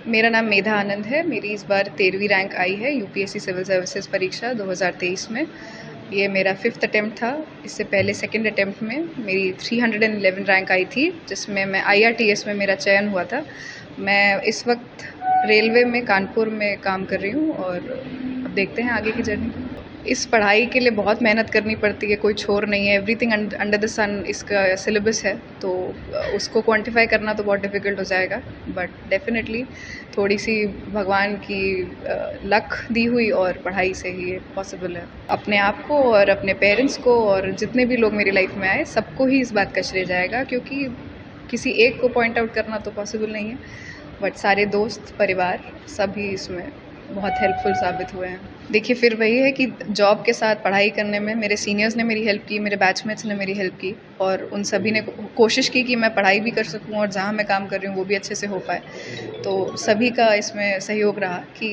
मेरा नाम मेधा आनंद है। मेरी इस बार 13वीं रैंक आई है यूपीएससी सिविल सर्विसेज परीक्षा 2023 में। ये मेरा 5th अटेम्प्ट था। इससे पहले 2nd अटेम्प्ट में मेरी 311 रैंक आई थी, जिसमें मैं IRTS में मेरा चयन हुआ था। मैं इस वक्त रेलवे में कानपुर में काम कर रही हूँ और अब देखते हैं आगे की जर्नी। इस पढ़ाई के लिए बहुत मेहनत करनी पड़ती है, कोई छोर नहीं है। एवरीथिंग अंडर द सन इसका सिलेबस है, तो उसको क्वांटिफाई करना तो बहुत डिफ़िकल्ट हो जाएगा। बट डेफिनेटली थोड़ी सी भगवान की लक दी हुई और पढ़ाई से ही ये पॉसिबल है। अपने आप को और अपने पेरेंट्स को और जितने भी लोग मेरी लाइफ में आए, सबको ही इस बात का श्रेय जाएगा, क्योंकि किसी एक को पॉइंट आउट करना तो पॉसिबल नहीं है। बट सारे दोस्त, परिवार सभी इसमें बहुत हेल्पफुल साबित हुए हैं। देखिए, फिर वही है कि जॉब के साथ पढ़ाई करने में मेरे सीनियर्स ने मेरी हेल्प की, मेरे बैचमेट्स ने मेरी हेल्प की, और उन सभी ने कोशिश की कि मैं पढ़ाई भी कर सकूं और जहां मैं काम कर रही हूं वो भी अच्छे से हो पाए। तो सभी का इसमें सहयोग रहा कि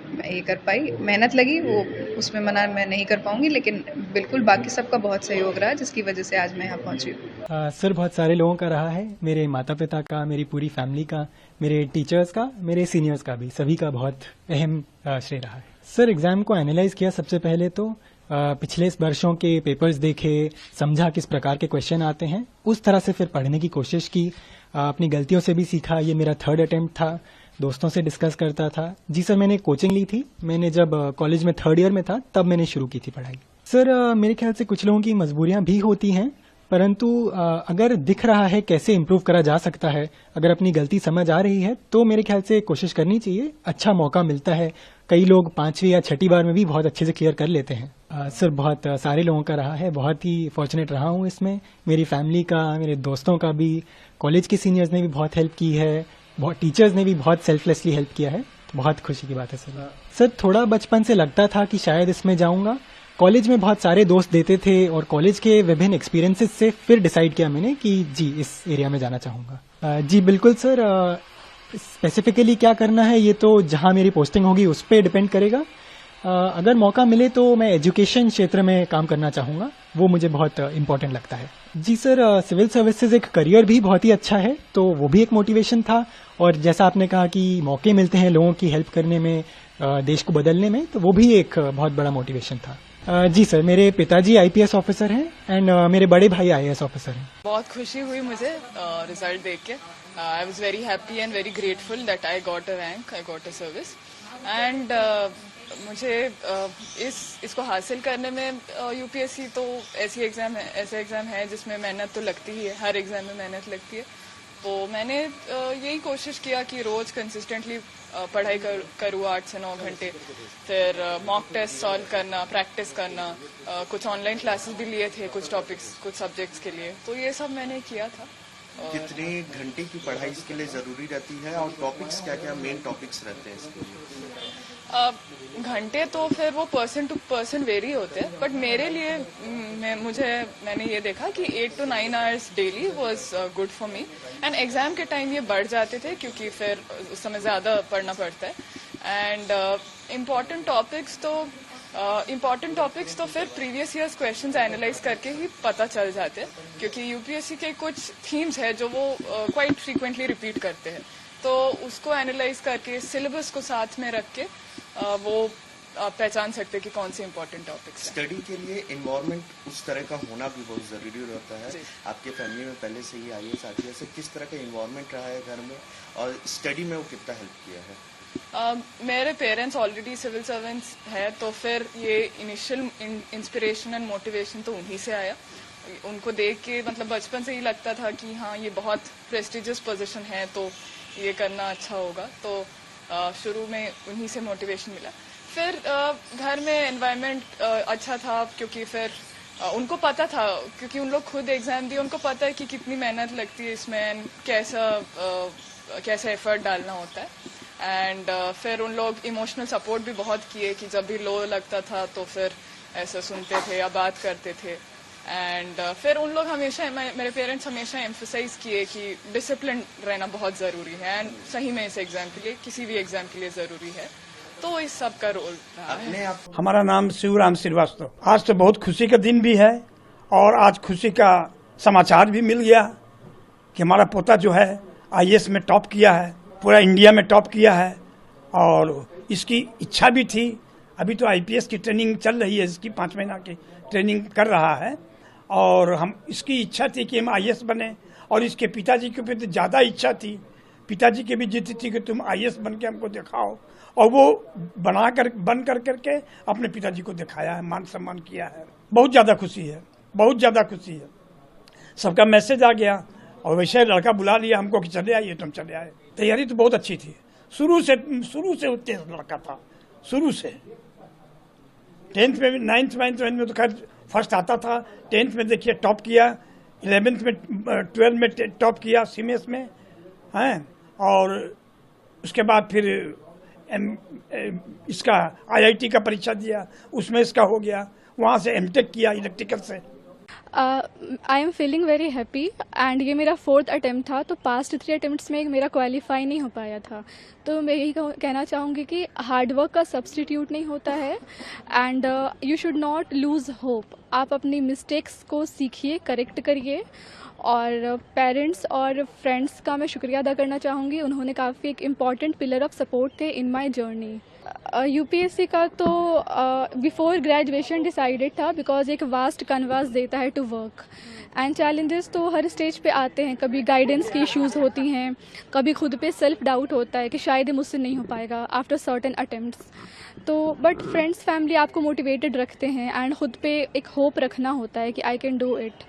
मैं ये कर पाई। मेहनत लगी, वो उसमें मना मैं नहीं कर पाऊंगी, लेकिन बिल्कुल बाकी सबका बहुत सहयोग रहा, जिसकी वजह से आज मैं यहाँ पहुंची हूँ। सर, बहुत सारे लोगों का रहा है, मेरे माता पिता का, मेरी पूरी फैमिली का, मेरे टीचर्स का, मेरे सीनियर्स का भी, सभी का बहुत अहम श्रेय रहा है। सर, एग्जाम को एनालाइज किया सबसे पहले तो पिछले वर्षों के पेपर्स देखे, समझा किस प्रकार के क्वेश्चन आते हैं, उस तरह से फिर पढ़ने की कोशिश की। अपनी गलतियों से भी सीखा। ये मेरा 3rd अटेम्प्ट था। दोस्तों से डिस्कस करता था। जी सर, मैंने कोचिंग ली थी। मैंने जब कॉलेज में 3rd ईयर में था तब मैंने शुरू की थी पढ़ाई। सर, मेरे ख्याल से कुछ लोगों की मजबूरियां भी होती हैं, परंतु अगर दिख रहा है कैसे इम्प्रूव करा जा सकता है, अगर अपनी गलती समझ आ रही है तो मेरे ख्याल से कोशिश करनी चाहिए। अच्छा मौका मिलता है। कई लोग 5वीं या 6ठी बार में भी बहुत अच्छे से क्लियर कर लेते हैं। सर, बहुत सारे लोगों का रहा है। बहुत ही फॉर्चुनेट रहा हूँ इसमें। मेरी फैमिली का, मेरे दोस्तों का भी, कॉलेज के सीनियर्स ने भी बहुत हेल्प की है, बहुत टीचर्स ने भी बहुत सेल्फलेसली हेल्प किया है। तो बहुत खुशी की बात है सर। सर, थोड़ा बचपन से लगता था कि शायद इसमें जाऊंगा। कॉलेज में बहुत सारे दोस्त देते थे और कॉलेज के विभिन्न एक्सपीरियंसेस से फिर डिसाइड किया मैंने कि जी, इस एरिया में जाना चाहूंगा। जी बिल्कुल सर। स्पेसिफिकली क्या करना है ये तो जहां मेरी पोस्टिंग होगी उस पर डिपेंड करेगा। अगर मौका मिले तो मैं एजुकेशन क्षेत्र में काम करना चाहूंगा, वो मुझे बहुत इम्पोर्टेंट लगता है। जी सर, सिविल सर्विसेज एक करियर भी बहुत ही अच्छा है, तो वो भी एक मोटिवेशन था। और जैसा आपने कहा कि मौके मिलते हैं लोगों की हेल्प करने में, देश को बदलने में, तो वो भी एक बहुत बड़ा मोटिवेशन था। जी सर, मेरे पिताजी IPS ऑफिसर हैं एंड मेरे बड़े भाई IAS ऑफिसर हैं। बहुत खुशी हुई मुझे रिजल्ट देख के। I was very happy and very grateful that I got a rank, I got a service. And मुझे इसको हासिल करने में UPSC तो ऐसा एग्जाम है जिसमें मेहनत तो लगती ही है। हर एग्जाम में मेहनत लगती है। तो मैंने यही कोशिश किया कि रोज कंसिस्टेंटली पढ़ाई करूँ 8 से 9 घंटे। फिर मॉक टेस्ट सॉल्व करना, प्रैक्टिस करना, कुछ ऑनलाइन क्लासेस भी लिए थे कुछ टॉपिक्स, कुछ सब्जेक्ट्स के लिए। तो ये सब मैंने किया था। कितने घंटे की पढ़ाई इसके लिए जरूरी रहती है और टॉपिक्स क्या क्या मेन टॉपिक्स रहते हैं इसके लिए? घंटे तो फिर वो पर्सन टू पर्सन वेरी होते हैं, बट मेरे लिए मैंने ये देखा कि 8 to 9 hours daily was good for me. And exam के टाइम ये बढ़ जाते थे क्योंकि फिर उस समय ज्यादा पढ़ना पड़ता है। एंड इम्पॉर्टेंट टॉपिक्स तो फिर प्रीवियस ईयर्स क्वेश्चंस एनालाइज करके ही पता चल जाते हैं, क्योंकि UPSC के कुछ थीम्स है जो वो क्वाइट फ्रीक्वेंटली रिपीट करते हैं। तो उसको एनालाइज करके सिलेबस को साथ में रख के वो पहचान सकते कि कौन से इम्पोर्टेंट टॉपिक्स हैं। स्टडी के लिए एनवायरनमेंट उस तरह का होना भी बहुत जरूरी रहता है। आपके फैमिली में पहले से ही IAS IPS से किस तरह का एनवायरनमेंट रहा है घर में, और स्टडी में वो कितना हेल्प किया है? मेरे पेरेंट्स ऑलरेडी सिविल सर्वेंट्स है, तो फिर ये इनिशियल इंस्पिरेशन एंड मोटिवेशन तो उन्हीं से आया। उनको देख के मतलब बचपन से ही लगता था कि हाँ, ये बहुत प्रेस्टिजियस पोजीशन है, तो ये करना अच्छा होगा। तो शुरू में उन्हीं से मोटिवेशन मिला। फिर घर में एनवायरनमेंट अच्छा था, क्योंकि फिर उनको पता था, क्योंकि उन लोग खुद एग्जाम दिए, उनको पता है कि कितनी मेहनत लगती है इसमें, कैसा एफर्ट डालना होता है। एंड फिर उन लोग इमोशनल सपोर्ट भी बहुत किए कि जब भी लो लगता था तो फिर ऐसा सुनते थे या बात करते थे। एंड फिर उन लोग हमेशा, मेरे पेरेंट्स हमेशा एम्फसाइज किए कि डिसिप्लिन रहना बहुत ज़रूरी है, एंड सही में इस एग्जाम के लिए, किसी भी एग्जाम के लिए ज़रूरी है। तो इस सब का रोल रहा है। हमारा नाम शिवराम श्रीवास्तव। आज तो बहुत खुशी का दिन भी है, और आज खुशी का समाचार भी मिल गया कि हमारा पोता जो है IAS में टॉप किया है। पूरा इंडिया में टॉप किया है और इसकी इच्छा भी थी। अभी तो आईपीएस की ट्रेनिंग चल रही है, इसकी 5 महीना की ट्रेनिंग कर रहा है और हम इसकी इच्छा थी कि हम आईएएस बने और इसके पिताजी के प्रति ज़्यादा इच्छा थी। पिताजी की भी जिद थी कि तुम आईएएस बन के हमको दिखाओ और वो बन करके अपने पिताजी को दिखाया है, मान सम्मान किया है। बहुत ज़्यादा खुशी है, बहुत ज़्यादा खुशी है। सबका मैसेज आ गया और वैसे लड़का बुला लिया हमको कि चले आइए, तुम चले आए। तैयारी तो बहुत अच्छी थी, शुरू से तेज लड़का था, शुरू से। 10th में भी 9th में तो खैर फर्स्ट आता था, 10th में देखिए टॉप किया, 11th में 12 में टॉप किया सीमेस में हैं और उसके बाद फिर इसका आईआईटी का परीक्षा दिया, उसमें इसका हो गया, वहाँ से एमटेक किया इलेक्ट्रिकल से। I am feeling very happy and ये मेरा 4th अटेम्प्ट था, तो पास्ट 3 अटेम्प्ट्स में मेरा क्वालिफाई नहीं हो पाया था। तो मैं यही कहना चाहूँगी कि हार्डवर्क का सब्स्टिट्यूट नहीं होता है and you should not lose hope. आप अपनी मिस्टेक्स को सीखिए, करेक्ट करिए। और पेरेंट्स और फ्रेंड्स का मैं शुक्रिया अदा करना चाहूँगी, उन्होंने काफ़ी एक इम्पॉर्टेंट पिलर ऑफ सपोर्ट थे इन माई जर्नी। यूपीएससी का तो बिफोर ग्रेजुएशन डिसाइडेड था बिकॉज एक वास्ट कैनवास देता है टू वर्क एंड चैलेंजेस तो हर स्टेज पे आते हैं। कभी गाइडेंस की इश्यूज होती हैं, कभी खुद पे सेल्फ डाउट होता है कि शायद ये मुझसे नहीं हो पाएगा आफ्टर सर्टेन अटेम्प्ट्स। तो बट फ्रेंड्स फैमिली आपको मोटिवेटेड रखते हैं एंड खुद पे एक होप रखना होता है कि आई कैन डू इट।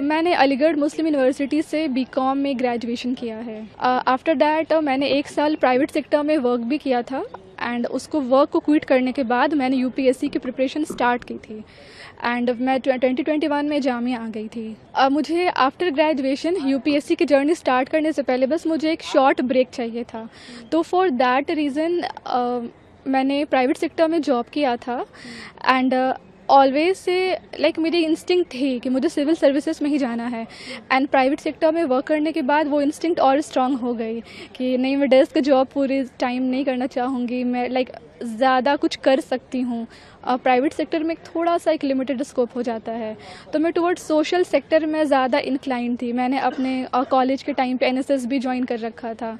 मैंने अलीगढ़ मुस्लिम यूनिवर्सिटी से बीकॉम में ग्रेजुएशन किया है। आफ्टर दैट मैंने 1 साल प्राइवेट सेक्टर में वर्क भी किया था एंड उसको वर्क को क्विट करने के बाद मैंने यूपीएससी की प्रिपरेशन स्टार्ट की थी एंड मैं 2021 में जामिया आ गई थी। मुझे आफ्टर ग्रेजुएशन यूपीएससी की जर्नी स्टार्ट करने से पहले बस मुझे एक शॉर्ट ब्रेक चाहिए था, तो फॉर दैट रीज़न मैंने प्राइवेट सेक्टर में जॉब किया था एंड ऑलवेज से लाइक मेरी इंस्टिंक्ट थी कि मुझे सिविल सर्विसेज में ही जाना है एंड प्राइवेट सेक्टर में वर्क करने के बाद वो इंस्टिंक्ट और स्ट्रांग हो गई कि नहीं, मैं डेस्क जॉब पूरे टाइम नहीं करना चाहूँगी, मैं लाइक ज़्यादा कुछ कर सकती हूँ। प्राइवेट सेक्टर में थोड़ा सा एक लिमिटेड स्कोप हो जाता है, तो मैं टुवर्ड्स सोशल सेक्टर में ज़्यादा इंक्लाइन थी। मैंने अपने कॉलेज के टाइम पे एनएसएस भी ज्वाइन कर रखा था,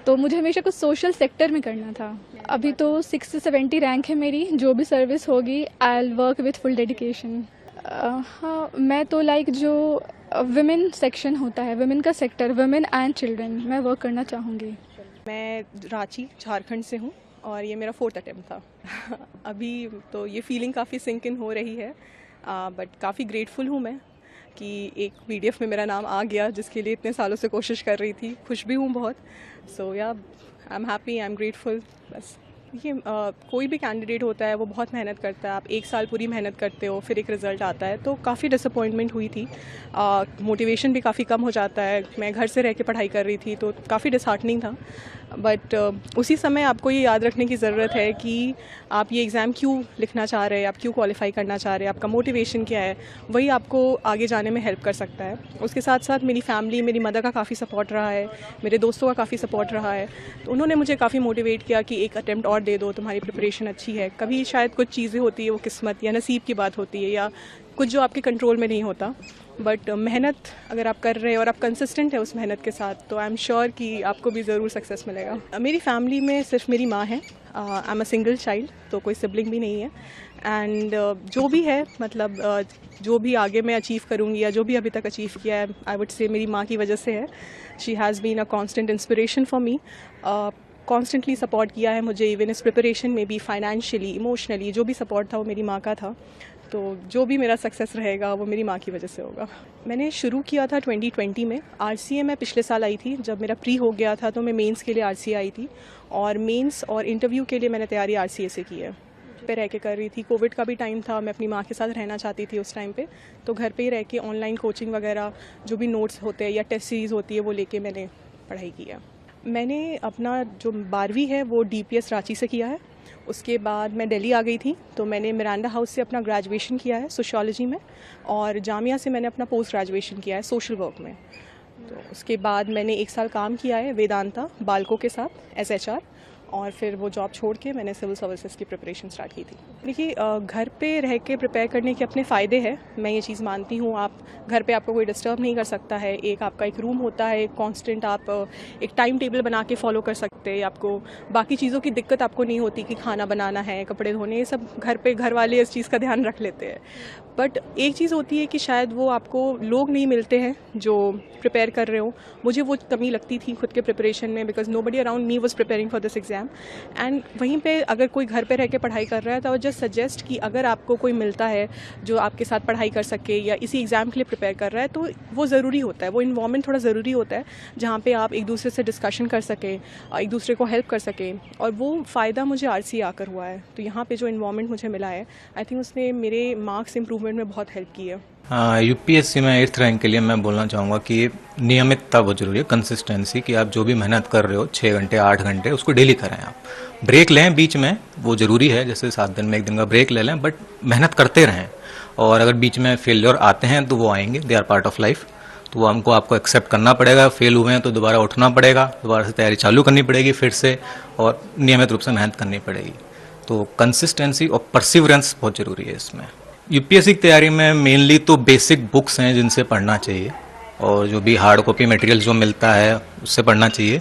तो मुझे हमेशा कुछ सोशल सेक्टर में करना था। अभी तो 6 से 70 रैंक है मेरी, जो भी सर्विस होगी I will work with full dedication. हाँ, मैं तो लाइक जो विमेन सेक्शन होता है, विमेन का सेक्टर, विमेन एंड चिल्ड्रन, मैं वर्क करना चाहूँगी। मैं रांची झारखंड से हूँ और ये मेरा 4th अटेम्प्ट था। अभी तो ये फीलिंग काफ़ी सिंक इन हो रही है, बट काफ़ी ग्रेटफुल हूँ मैं कि एक पीडीएफ में मेरा नाम आ गया, जिसके लिए इतने सालों से कोशिश कर रही थी। खुश भी हूँ बहुत। सो या I am happy, I am grateful. बस ये कोई भी कैंडिडेट होता है वो बहुत मेहनत करता है। आप 1 साल पूरी मेहनत करते हो, फिर एक रिज़ल्ट आता है, तो काफ़ी डिसअपॉइंटमेंट हुई थी। मोटिवेशन भी काफ़ी कम हो जाता है। मैं घर से रह के पढ़ाई कर रही थी, तो काफ़ी डिसहार्टनिंग था। बट उसी समय आपको ये याद रखने की ज़रूरत है कि आप ये एग्ज़ाम क्यों लिखना चाह रहे हैं, आप क्यों क्वालिफाई करना चाह रहे हैं, आपका मोटिवेशन क्या है, वही आपको आगे जाने में हेल्प कर सकता है। उसके साथ साथ मेरी फैमिली, मेरी मदर का काफ़ी सपोर्ट रहा है, मेरे दोस्तों का काफ़ी सपोर्ट रहा है, तो उन्होंने मुझे काफ़ी मोटिवेट किया कि एक अटेम्प्ट और दे दो, तुम्हारी प्रिपरेशन अच्छी है। कभी शायद कुछ चीज़ें होती है, वो किस्मत या नसीब की बात होती है, या कुछ जो आपके कंट्रोल में नहीं होता, बट मेहनत अगर आप कर रहे हैं और आप कंसिस्टेंट है उस मेहनत के साथ, तो आई एम श्योर कि आपको भी ज़रूर सक्सेस मिलेगा। मेरी फैमिली में सिर्फ मेरी माँ है। I am a single child, तो कोई सिबलिंग भी नहीं है। एंड जो भी है, मतलब जो भी आगे मैं अचीव करूँगी या जो भी अभी तक अचीव किया है, आई वुड से मेरी माँ की वजह से है। She has been a constant inspiration for me. Constantly support किया है मुझे, इवन इस प्रिपरेशन में भी, फाइनेंशियली, इमोशनली, जो भी सपोर्ट था वो मेरी माँ का था। तो जो भी मेरा सक्सेस रहेगा वो मेरी माँ की वजह से होगा। मैंने शुरू किया था 2020 में। आरसीए मैं पिछले साल आई थी, जब मेरा प्री हो गया था तो मैं मेंस के लिए आरसीए आई थी, और मेंस और इंटरव्यू के लिए मैंने तैयारी आरसीए से की है। पे रह के कर रही थी, कोविड का भी टाइम था, मैं अपनी माँ के साथ रहना चाहती थी उस टाइम पे, तो घर पे ही रह के ऑनलाइन कोचिंग वगैरह, जो भी नोट्स होते हैं या टेस्ट सीरीज़ होती है, वो लेके मैंने पढ़ाई की है। मैंने अपना जो 12वीं है वो डीपीएस रांची से किया है। उसके बाद मैं दिल्ली आ गई थी, तो मैंने मिरांडा हाउस से अपना ग्रेजुएशन किया है सोशियोलॉजी में, और जामिया से मैंने अपना पोस्ट ग्रेजुएशन किया है सोशल वर्क में। तो उसके बाद मैंने 1 साल काम किया है वेदांता बालकों के साथ एज HR, और फिर वो जॉब छोड़ के मैंने सिविल सर्विसेज की प्रिपरेशन स्टार्ट की थी। देखिए, घर पे रह के प्रिपेयर करने के अपने फ़ायदे हैं, मैं ये चीज़ मानती हूँ। आप घर पे आपको कोई डिस्टर्ब नहीं कर सकता है, एक आपका एक रूम होता है कांस्टेंट, आप एक टाइम टेबल बना के फॉलो कर सकते हैं, आपको बाकी चीज़ों की दिक्कत आपको नहीं होती कि खाना बनाना है, कपड़े धोने, ये सब घर पे घर वाले इस चीज़ का ध्यान रख लेते हैं। बट एक चीज़ होती है कि शायद वो आपको लोग नहीं मिलते हैं जो प्रिपेयर कर रहे हो। मुझे वो कमी लगती थी खुद के प्रिपरेशन में, because nobody around me was preparing for this exam. And वहीं पे अगर कोई घर पे रह के पढ़ाई कर रहा है तो जस्ट सजेस्ट कि अगर आपको कोई मिलता है जो आपके साथ पढ़ाई कर सके या इसी एग्ज़ाम के लिए प्रिपेयर कर रहा है, तो वो ज़रूरी होता है, वो इन्वायरमेंट थोड़ा ज़रूरी होता है जहाँ पे आप एक दूसरे से डिस्कशन कर सकें, एक दूसरे को हेल्प कर सकें। और वो फ़ायदा मुझे RC आकर हुआ है। तो यहाँ पे जो इन्वायरमेंट मुझे मिला है, आई थिंक उसने मेरे मार्क्स इंप्रूवमेंट में बहुत हेल्प की है। UPSC में 8th रैंक के लिए मैं बोलना चाहूँगा कि नियमितता बहुत जरूरी है, कंसिस्टेंसी, कि आप जो भी मेहनत कर रहे हो 6 घंटे 8 घंटे उसको डेली करें। आप ब्रेक लें बीच में, वो ज़रूरी है, जैसे 7 दिन में 1 दिन का ब्रेक ले लें, बट मेहनत करते रहें। और अगर बीच में फेलियर आते हैं तो वो आएंगे, they are part of life. तो वो हमको आपको एक्सेप्ट करना पड़ेगा। फेल हुए हैं तो दोबारा उठना पड़ेगा, दोबारा से तैयारी चालू करनी पड़ेगी फिर से, और नियमित रूप से मेहनत करनी पड़ेगी। तो कंसिस्टेंसी और परसिवरेंस बहुत ज़रूरी है इसमें। UPSC की तैयारी में मेनली तो बेसिक बुक्स हैं जिनसे पढ़ना चाहिए, और जो भी हार्ड कॉपी मटेरियल जो मिलता है उससे पढ़ना चाहिए।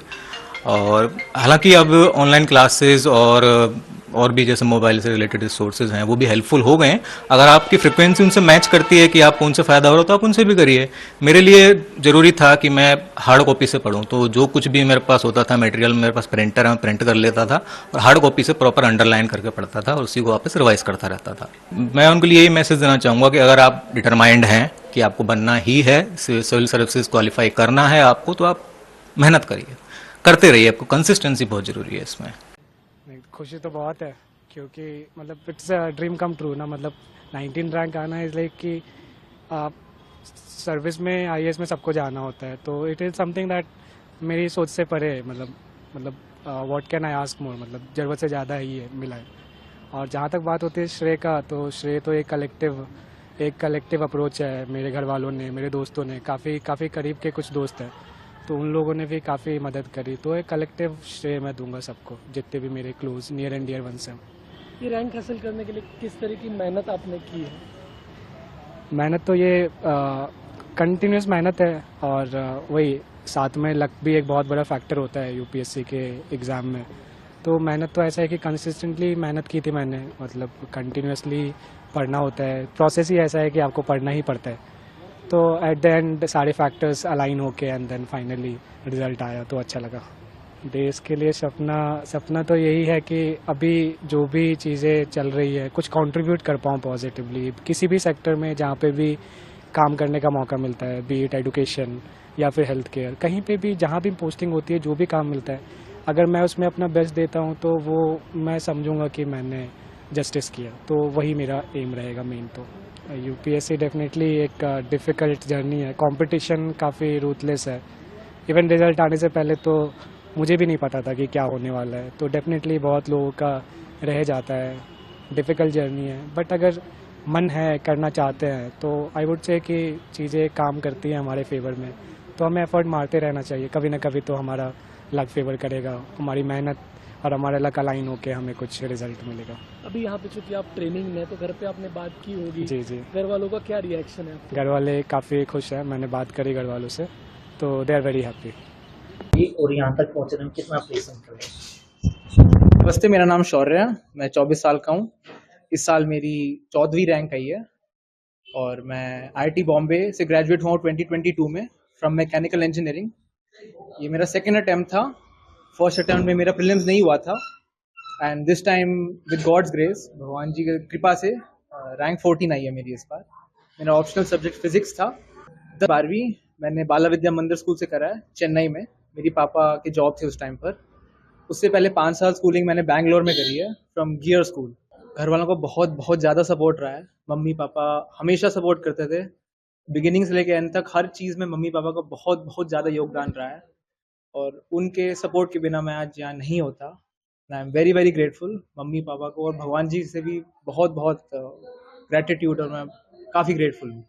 और हालांकि अब ऑनलाइन क्लासेस और भी जैसे मोबाइल से रिलेटेड रिसोर्सेज हैं वो भी हेल्पफुल हो गए हैं। अगर आपकी फ्रिक्वेंसी उनसे मैच करती है कि आपको उनसे फ़ायदा हो रहा है तो आप उनसे भी करिए। मेरे लिए ज़रूरी था कि मैं हार्ड कॉपी से पढूं, तो जो कुछ भी मेरे पास होता था मटेरियल, मेरे पास प्रिंटर है, मैं प्रिंट कर लेता था और हार्ड कॉपी से प्रॉपर अंडरलाइन करके पढ़ता था और उसी को वापस रिवाइज करता रहता था। मैं उनके लिए यही मैसेज देना चाहूँगा कि अगर आप डिटरमाइंड हैं कि आपको बनना ही है, सिविल सर्विसेज क्वालिफाई करना है आपको, तो आप मेहनत करिए, करते रहिए। आपको कंसिस्टेंसी बहुत ज़रूरी है इसमें। खुशी तो बहुत है, क्योंकि मतलब it's a dream come true ना। मतलब 19 रैंक आना इज लाइक कि आप सर्विस में IAS में सबको जाना होता है, तो इट इज़ समथिंग दैट मेरी सोच से परे है। मतलब what can I ask more, मतलब ज़रूरत से ज़्यादा ही है मिला है। और जहाँ तक बात होती है श्रेय का, तो श्रेय तो एक कलेक्टिव अप्रोच है। मेरे घर वालों ने, मेरे दोस्तों ने, काफ़ी करीब के कुछ दोस्त हैं, तो उन लोगों ने भी काफ़ी मदद करी। तो एक कलेक्टिव श्रेय मैं दूंगा सबको, जितने भी मेरे close near and dear ones हैं। ये रैंक हासिल करने के लिए किस तरह की मेहनत आपने की है? मेहनत तो ये कंटिन्यूस मेहनत है, और वही साथ में लक भी एक बहुत बड़ा फैक्टर होता है UPSC के एग्ज़ाम में। तो मेहनत तो ऐसा है कि कंसिस्टेंटली मेहनत की थी मैंने, मतलब कंटिन्यूसली पढ़ना होता है। प्रोसेस ही ऐसा है कि आपको पढ़ना ही पड़ता है। तो एट द एंड सारे फैक्टर्स अलाइन होके एंड देन फाइनली रिजल्ट आया, तो अच्छा लगा। देश के लिए सपना तो यही है कि अभी जो भी चीज़ें चल रही है कुछ कंट्रीब्यूट कर पाऊँ पॉजिटिवली, किसी भी सेक्टर में जहाँ पे भी काम करने का मौका मिलता है, बी इट एजुकेशन या फिर हेल्थ केयर, कहीं पे भी जहाँ भी पोस्टिंग होती है, जो भी काम मिलता है, अगर मैं उसमें अपना बेस्ट देता हूँ तो वो मैं समझूंगा कि मैंने जस्टिस किया। तो वही मेरा एम रहेगा मेन। तो UPSC डेफिनेटली एक डिफ़िकल्ट जर्नी है, कंपटीशन काफ़ी रूथलेस है। इवन रिजल्ट आने से पहले तो मुझे भी नहीं पता था कि क्या होने वाला है, तो डेफिनेटली बहुत लोगों का रह जाता है, डिफ़िकल्ट जर्नी है। बट अगर मन है, करना चाहते हैं, तो आई वुड से कि चीज़ें काम करती हैं हमारे फेवर में, तो हमें एफर्ट मारते रहना चाहिए। कभी ना कभी तो हमारा लक फेवर करेगा, हमारी मेहनत और हमारा लक अलाइन होकर हमें कुछ रिजल्ट मिलेगा। अभी यहाँ पे चूँकि आप ट्रेनिंग में, तो घर पे आपने बात की होगी, जी। घर वालों का क्या रिएक्शन है? घर वाले काफ़ी खुश हैं, मैंने बात करी घर वालों से, तो दे आर वेरी हैप्पी। और यहाँ तक पहुँचने में कितना प्लेसमेंट करें? नमस्ते, मेरा नाम शौर्य है, मैं 24 साल का हूँ। इस साल मेरी 14वीं रैंक आई है और मैं IIT बॉम्बे से ग्रेजुएट हुआ 2022 में फ्रॉम मैकेनिकल इंजीनियरिंग। ये मेरा सेकेंड अटैम्प्ट था। फर्स्ट अटैम्प्ट में मेरा प्रीलिम्स नहीं हुआ था, and this time with God's grace, भगवान जी की कृपा से रैंक 14 आई है मेरी इस बार। मेरा ऑप्शनल सब्जेक्ट फिजिक्स था। 12वीं मैंने बाला विद्या मंदिर स्कूल से करा है, चेन्नई में। मेरी पापा की जॉब थी उस टाइम पर। उससे पहले 5 साल स्कूलिंग मैंने बैंगलोर में करी है फ्रॉम गियर स्कूल। घर वालों का बहुत ज़्यादा सपोर्ट रहा है। मम्मी पापा हमेशा सपोर्ट करते थे, बिगिनिंग से लेकर एंड तक। हर चीज़ में मम्मी पापा का बहुत ज़्यादा योगदान रहा है, और उनके सपोर्ट के बिना मैं आज यहाँ नहीं होता। I am very very grateful mummy papa को, और भगवान जी से भी बहुत ग्रेटिट्यूड, और मैं काफ़ी ग्रेटफुल हूँ।